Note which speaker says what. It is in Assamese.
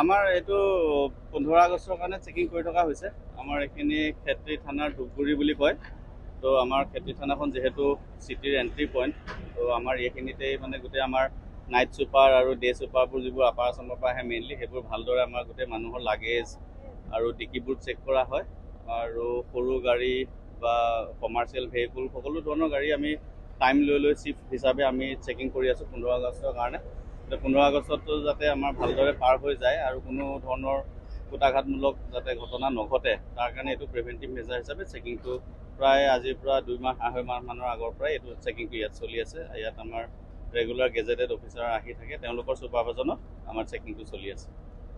Speaker 1: আমাৰ এইটো 15 আগষ্টৰ কাৰণে চেকিং কৰি থকা হৈছে। আমাৰ এইখিনি ক্ষেত্ৰী থানাৰ ধূপগুৰি বুলি কয়। তো আমাৰ ক্ষেত্ৰী থানাখন যিহেতু চিটিৰ এণ্ট্ৰি পইণ্ট, তো আমাৰ এইখিনিতেই মানে গোটেই আমাৰ নাইট ছুপাৰ আৰু ডে ছুপাৰবোৰ যিবোৰ আপাৰ আছামৰ পৰা আহে মেইনলি, সেইবোৰ ভালদৰে আমাৰ গোটেই মানুহৰ লাগেজ আৰু ডিকিবোৰ চেক কৰা হয়। আৰু সৰু গাড়ী বা কমাৰ্চিয়েল ভেহিকুল সকলো ধৰণৰ গাড়ী আমি টাইম লৈ লৈ চিফ্ট হিচাপে আমি চেকিং কৰি আছোঁ 15 আগষ্টৰ কাৰণে। 15 আগষ্টতো যাতে আমাৰ ভালদৰে পাৰ হৈ যায় আৰু কোনো ধৰণৰ কুটাঘাতমূলক যাতে ঘটনা নঘটে, তাৰ কাৰণে এইটো প্ৰিভেণ্টিভ মেজাৰ হিচাপে চেকিংটো প্ৰায় আজিৰ পৰা 2 মাহ 2.5 মাহ মানৰ আগৰ পৰাই এইটো চেকিংটো ইয়াত চলি আছে। ইয়াত আমাৰ ৰেগুলাৰ গেজেটেড অফিচাৰ আহি থাকে, তেওঁলোকৰ ছুপাৰভাইজনত আমাৰ চেকিংটো চলি আছে।